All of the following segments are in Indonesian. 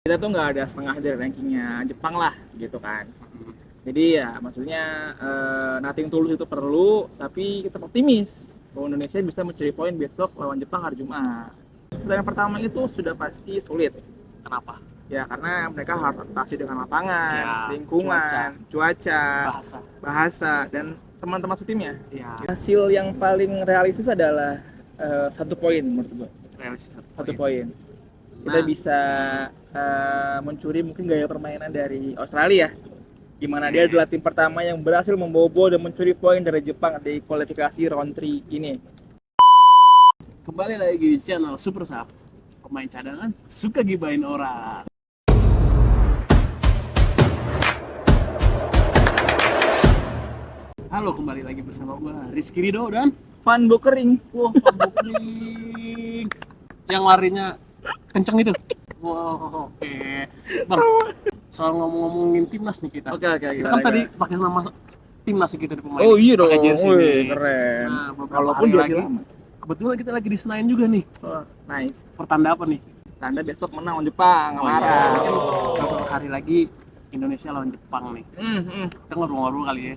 Kita tuh nggak ada setengah dari rankingnya Jepang lah gitu kan. Jadi ya maksudnya nothing tulus itu perlu, tapi kita optimis bahwa Indonesia bisa mencuri poin besok lawan Jepang hari Jumat. Pertandingan pertama itu sudah pasti sulit. Kenapa? Ya karena mereka harus adaptasi dengan lapangan, Ya, lingkungan, cuaca, bahasa dan teman-teman setimnya. Ya, Hasil yang paling realistis adalah 1 poin menurut gue. realistis Satu poin. Kita bisa mencuri mungkin gaya permainan dari Australia, di mana dia adalah tim pertama yang berhasil membobol dan mencuri poin dari Jepang di kualifikasi round 3 ini. Kembali lagi di channel Super Sub. Pemain cadangan suka gibain orang. Halo, kembali lagi bersama gue Rizky Rido dan Van Bokering. Wah, Pak Bukling yang larinya kenceng itu. Wah, oke. Bang, soal ngomongin timnas nih kita. Oke, Kita kan tadi pakai nama timnas kita di pemain. Oh iya dong, pakai jersey nih. keren. Nah, beberapa Walaupun hari jersey lagi, lama. kebetulan kita lagi di Senayan juga nih. Oh, nice. Pertanda apa nih? Tanda besok menang lawan Jepang, Oh, marah. iya. Kan beberapa hari lagi Indonesia lawan Jepang nih. Kita ngobrol-ngobrol kali ya.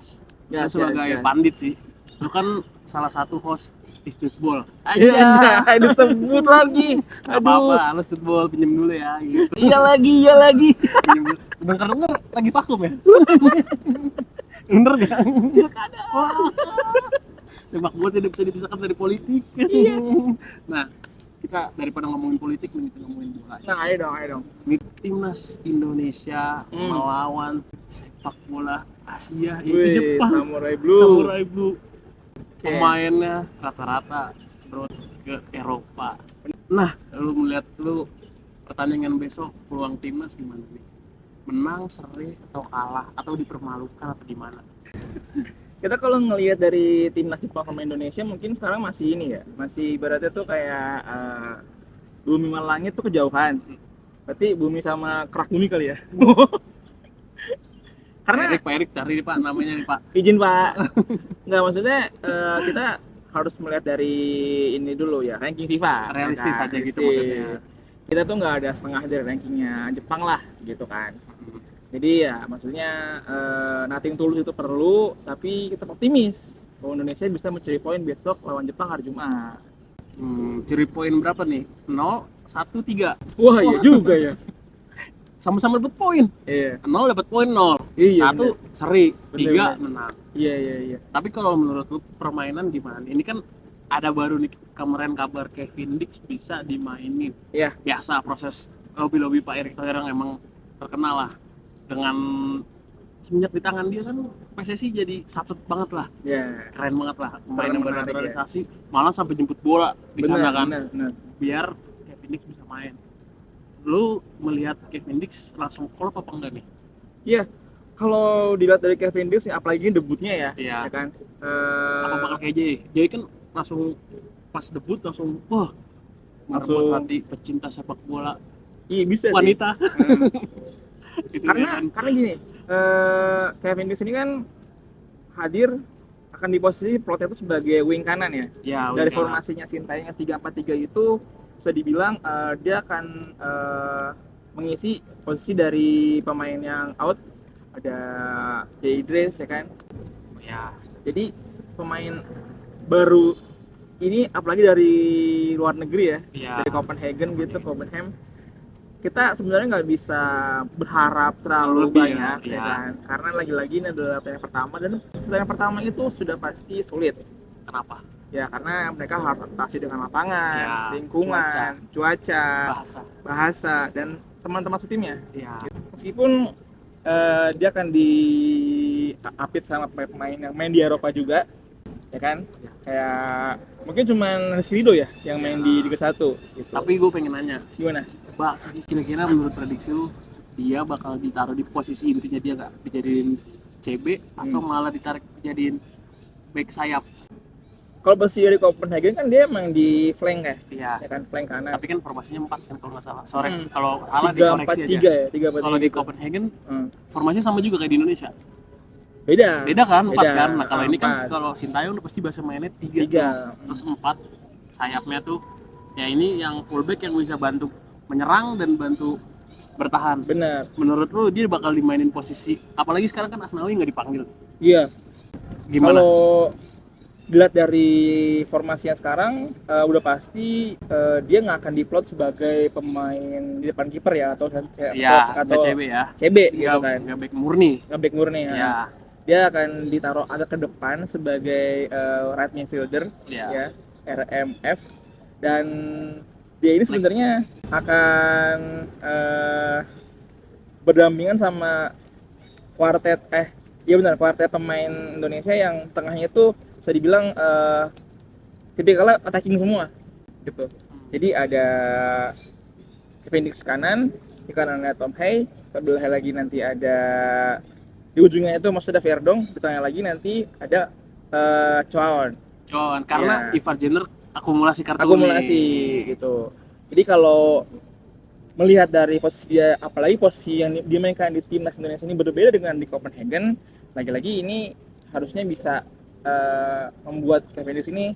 Lu sebagai pandit sih. Lu kan salah satu host di streetball. Aja, disebut lagi. Gak apa-apa, lu streetball pinjem dulu ya gitu. Iya lagi. Denger lu lagi vakum ya? Bener gak? Sepak bola tidak bisa dipisahkan dari politik. Iya. Nah, kita daripada ngomongin politik, kita ngomongin bola. Nah, ayo dong. Nih, timnas Indonesia melawan sepak bola Asia itu Wih, Jepang. Samurai Blue. Samurai Blue. Pemainnya rata-rata bro ke Eropa. Nah, lu melihat pertandingan besok peluang timnas gimana nih? Menang, seri atau kalah atau dipermalukan atau gimana? Kita kalau ngelihat dari timnas Jepang sama Indonesia mungkin sekarang masih ini ya, masih ibaratnya tuh kayak bumi sama langit tuh kejauhan. Berarti bumi sama kerak bumi kali ya. Karena Pak Erik cari nih Pak, namanya nih Pak. izin Pak, nggak maksudnya kita harus melihat dari ini dulu ya, ranking FIFA. Realistis Nah, aja gitu realistis. maksudnya. Kita tuh nggak ada setengah dari rankingnya Jepang lah gitu kan. Jadi ya maksudnya nothing tulus itu perlu, tapi kita optimis bahwa Indonesia bisa mencuri poin besok lawan Jepang hari Jumat. Curi poin berapa nih? 0, 1, 3. Wah iya juga ya. Sama-sama dapat poin. Iya. 0 dapat poin 0. Iya, 1 seri, Bener, 3 menang. Iya. Tapi kalau menurut lu permainan gimana? Ini kan ada baru nih kemarin kabar Kevin Dix bisa dimainin. Iya. Biasa proses lobby Pak Erick Thohir yang emang terkenal lah dengan semenjak di tangan dia kan PSSI jadi satset banget lah. Iya. Keren banget lah pemain yang Menarik, bernaturalisasi, malah sampai jemput bola di sana kan. Benar. Biar Kevin Dix bisa main. Lu melihat Kevin Dix langsung klop apa enggak nih? Iya. Kalau dilihat dari Kevin Dix, apalagi debutnya ya, Iya. ya kan. Apa bakal kayak Jay? Jay kan langsung pas debut langsung wah Langsung merebut hati pecinta sepak bola Iya bisa sih. wanita. Gitu kan. Karena gini, Kevin Dix ini kan hadir akan di posisi Plotnya itu sebagai wing kanan ya. Ya, Dari wing kanan. formasinya Sintayong yang 3-4-3 itu bisa dibilang dia akan mengisi posisi dari pemain yang out, ada Jay Idris ya kan. Ya, Jadi pemain baru ini apalagi dari luar negeri ya, Iya. dari Copenhagen gitu, Copenhagen. Kita sebenarnya nggak bisa berharap terlalu Lebih, banyak ya. ya kan, karena lagi-lagi ini adalah pertandingan pertama dan pertandingan pertama itu sudah pasti sulit. kenapa? Ya karena mereka harus adaptasi dengan lapangan, Ya, lingkungan, cuaca, Bahasa. dan teman-teman setimnya. Ya. Meskipun dia akan diapit sama pemain yang main di Eropa juga, ya kan? Ya. Kayak mungkin cuman Rizky Rido ya yang main di Liga 1 gitu. Tapi gue pengen nanya, Gimana? Pak, kira-kira menurut prediksi lu dia bakal ditaruh di posisi intinya dia nggak dijadiin CB atau malah ditarik jadiin back sayap? Kalau posisi dari Copenhagen kan dia emang di flank ya, Iya. ya kan, flank kanan. Tapi kan formasinya 4 kan kalau nggak salah. Sore kalau Tiga salah empat dikoreksi tiga aja. ya, 3-4-3 Kalau di gitu. Copenhagen formasinya sama juga kayak di Indonesia. Beda. Beda kan 4 kan. Nah, kalau ini 4. kan kalau Sintayong udah pasti bahasa mainnya 3. Tiga. Terus 4 sayapnya tuh ya ini yang fullback yang bisa bantu menyerang dan bantu bertahan. Benar. Menurut lu dia bakal dimainin posisi, apalagi sekarang kan Asnawi nggak dipanggil. Iya. Gimana? Kalau dilihat dari formasi yang sekarang udah pasti dia nggak akan diplot sebagai pemain di depan kiper ya atau Ya, atau nggak CB ya. CB gitu kan. Nggak back murni. Nge-back murni ya. Ya. Dia akan ditaruh agak ke depan sebagai right midfielder Ya. ya, RMF, dan dia ini sebenarnya akan berdampingan sama kuartet iya benar, kuartet pemain Indonesia yang tengahnya itu bisa dibilang tipikalnya attacking semua gitu. Jadi ada Kevin Dix kanan, di kanannya Tom Hay, sebelah lagi nanti ada di ujungnya itu maksudnya Verdong, di tengah lagi nanti ada Chowan. Karena Ya. Ivar Jenner akumulasi kartu Akumulasi gitu. Jadi kalau melihat dari posisi dia, apalagi posisi yang dimainkan di timnas Indonesia ini berbeda dengan di Copenhagen, lagi-lagi ini harusnya bisa membuat Kevin Dix ini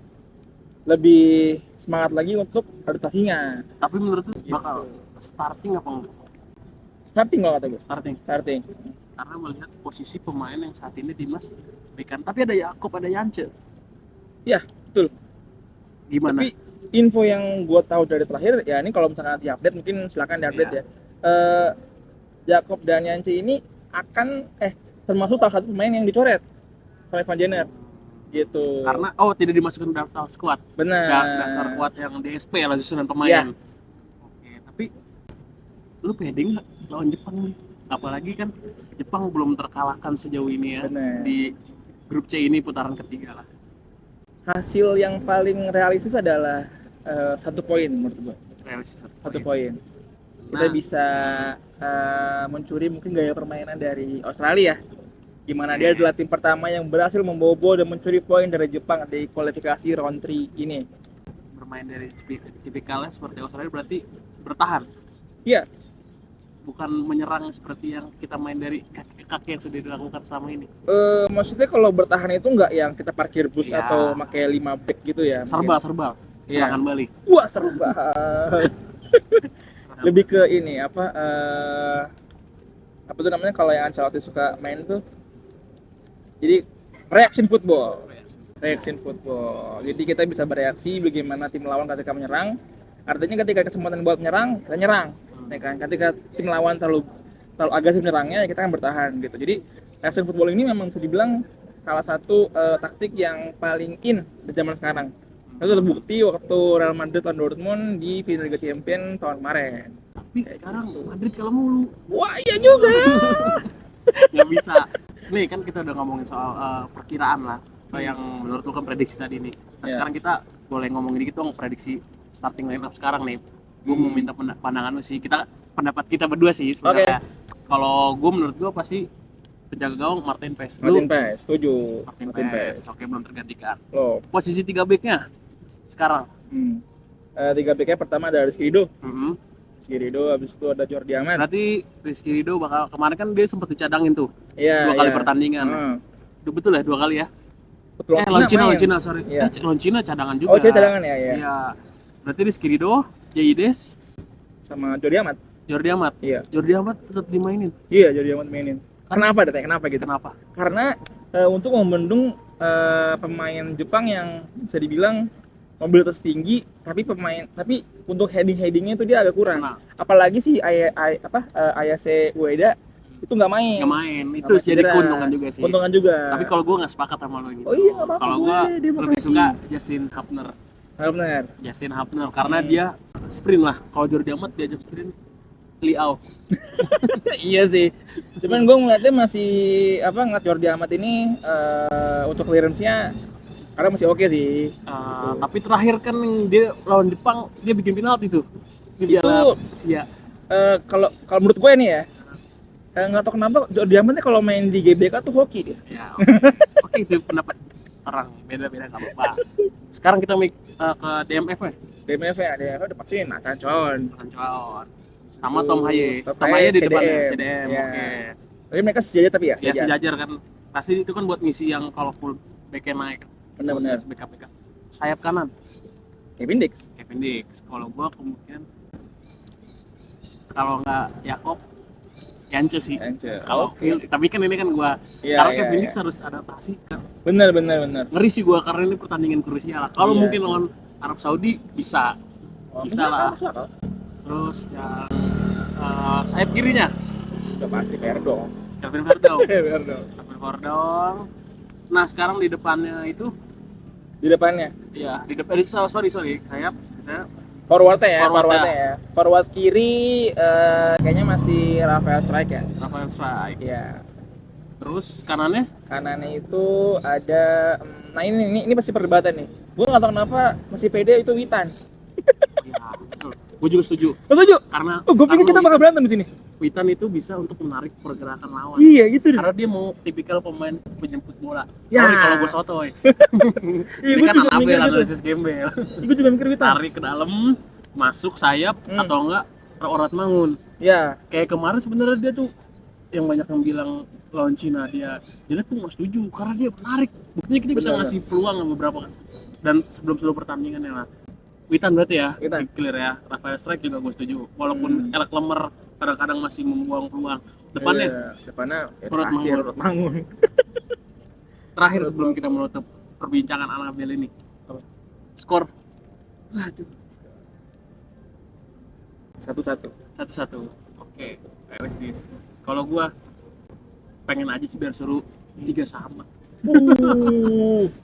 lebih semangat lagi untuk adaptasinya. Tapi menurut lu Gitu. bakal starting apa enggak? Starting kalau kata gue. Starting. Karena melihat posisi pemain yang saat ini timnas backup. Tapi ada Yakob, ada Yance. Ya, betul. Gimana? Tapi info yang gue tahu dari terakhir ya, ini kalau misalkan diupdate mungkin silakan diupdate ya. Jakob dan Yance ini akan termasuk salah satu pemain yang dicoret sama Evan Jenner gitu. Karena tidak dimasukkan daftar squad. Benar. Daftar squad yang DSP lah, susunan pemain. Ya. Oke, tapi lu pede nggak lawan Jepang nih? Apalagi kan Jepang belum terkalahkan sejauh ini ya. Benar. Di grup C ini putaran ketiga lah. Hasil yang paling realistis adalah 1 poin menurut gue. Realistis 1 poin. Kita bisa mencuri mungkin gaya permainan dari Australia, di mana dia adalah tim pertama yang berhasil membobol dan mencuri poin dari Jepang di kualifikasi round 3 ini. Bermain dari tipikalnya seperti Australia berarti bertahan. Iya. Bukan menyerang seperti yang kita main dari kaki yang sudah dilakukan selama ini. Maksudnya kalau bertahan itu nggak yang kita parkir bus Ya. atau pakai 5 back gitu ya. Serba. Iya. Serangan balik. Wah, serba. Lebih ke ini apa tuh namanya kalau yang Ancelotti suka main tuh, jadi reaction football. Jadi kita bisa bereaksi bagaimana tim lawan ketika menyerang. Artinya ketika kesempatan buat menyerang, kita nyerang. Ya kan? Ketika tim lawan terlalu agresif menyerangnya, kita akan bertahan gitu. Jadi reaction football ini memang bisa dibilang salah satu taktik yang paling in di zaman sekarang. Itu terbukti waktu Real Madrid lawan Dortmund di final Liga Champions tahun kemarin. Tapi sekarang Madrid kalah mulu. Wah, iya juga. Nggak bisa. Nih kan kita udah ngomongin soal perkiraan lah. Yang menurut lu kan prediksi tadi nih. Nah, sekarang kita boleh ngomongin dikit dong prediksi starting lineup sekarang nih. Gue mau minta pandangan lu sih. Pendapat kita berdua sih sebenarnya. Kalau gue menurut gue pasti penjaga gawang Martin Paes. Setuju. Martin Paes. Oke, belum tergantikan. Loh. Posisi 3 back-nya sekarang. 3 back-nya pertama ada Rizky Ridho. Mm-hmm. Rizky Ridho, habis itu ada Jordi Amat. Berarti Rizky Ridho bakal, kemarin kan dia sempat dicadangin tuh. Iya, 2 kali pertandingan. Betul ya, 2 kali ya? Lawan Cina, sorry. Iya. Lawan Cina cadangan juga. Oh, cadangan ya, ya. Iya. Berarti Rizky Ridho, Jaides sama Jordi Amat. Iya. Jordi Amat tetap dimainin. Iya, Jordi Amat mainin. Kenapa Dete? Kenapa gitu? Kenapa? Karena untuk membendung pemain Jepang yang bisa dibilang mobilitas tinggi, tapi untuk headingnya itu dia agak kurang. Nah. Apalagi si Ayase Ueda itu nggak main. Itu jadi keuntungan juga sih. Keuntungan juga. Tapi kalau gue nggak sepakat sama lo gitu. Oh iya, nggak apa-apa. Kalau gue lebih suka Justin Hapner. Karena dia sprint lah. Kalau Jordi Amat diajak sprint Liao. Iya sih. Cuman gue ngeliatnya masih ngeliat Jordi Amat ini untuk clearance-nya karena masih oke sih. Tapi terakhir kan dia lawan Jepang dia bikin penalti tuh. Itu sia. Kalau menurut gue nih ya, nggak tahu kenapa Jordi Amat kalau main di GBK tuh hoki dia. Ya, oke itu pendapat orang beda-beda nggak apa-apa. Sekarang kita ke DMF ya. DMF udah pasti Nathan Chon. Sama Tom Haye. Tom Haye di depannya CDM. Ya. Oke. Tapi mereka sejajar tapi ya. Ya sejajar kan. Pasti itu kan buat misi yang kalau full back-nya naik. Benar-benar. Backup. Sayap kanan Kevin Dix. Kalau gua kemungkinan kalau nggak Yakob, Yance sih. Ance. Kalau Oke. tapi kan ini kan gua Iya, karena iya, kayak Phoenix iya. harus adaptasi kan. Bener. Ngeri sih gua karena ini pertandingan krusial. Kalau Iya mungkin sih. lawan Arab Saudi bisa. Bisa Mungkin lah. bisa kok. Terus yang sayap kirinya Udah pasti Verdo. Kevin Verdong. Verdo. Kevin Verdong. Nah, sekarang di depannya itu Di depannya. ya di depan sorry sayap ada Forwardnya ya, Forward forwardnya ya. Forward kiri kayaknya masih Rafael Strike ya. Rafael Strike. Iya. Terus kanannya Kanannya itu ada nah ini pasti perdebatan nih. Gue nggak tahu kenapa masih pede itu Witan. ya betul. Gue juga setuju Lo setuju? karena Oh, gue pikir kita bakal berantem di sini. Witan itu bisa untuk menarik pergerakan lawan. Iya, gitu deh. Karena dia mau tipikal pemain penjemput bola. Ya. Sorry kalau gue sotoy. Iya, Ini gue kan juga mikir Anabel gitu. analisis gembel. Gue juga mikir Witan. Tarik ke dalam, masuk sayap atau enggak orat mangun. Ya, Kayak kemarin sebenarnya dia tuh yang banyak yang bilang lawan Cina dia jelek tuh nggak setuju karena dia menarik. Buktinya kita bisa Benar. ngasih peluang sama beberapa dan sebelum pertandingan ya lah. Witan berarti ya, Witan. clear ya. Rafael Strike juga gue setuju. Walaupun Elk Lemer kadang-kadang masih membuang peluang. Depannya iya, depannya ya, Urut pasti Mangun. Urut Mangun. terakhir sebelum kita menutup perbincangan Anabel ini. Skor. Waduh. 1-1. 1-1. Oke, realistis. Kalau gua pengen aja sih biar seru 3 sama.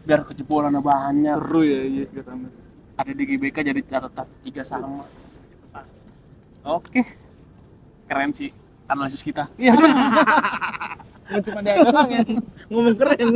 Biar kejebolannya banyak. Seru ya, iya juga sama. Ada di GBK jadi catatan 3 sama. Oke. Keren sih analisis kita. Cuma dia doang yang ngomong keren.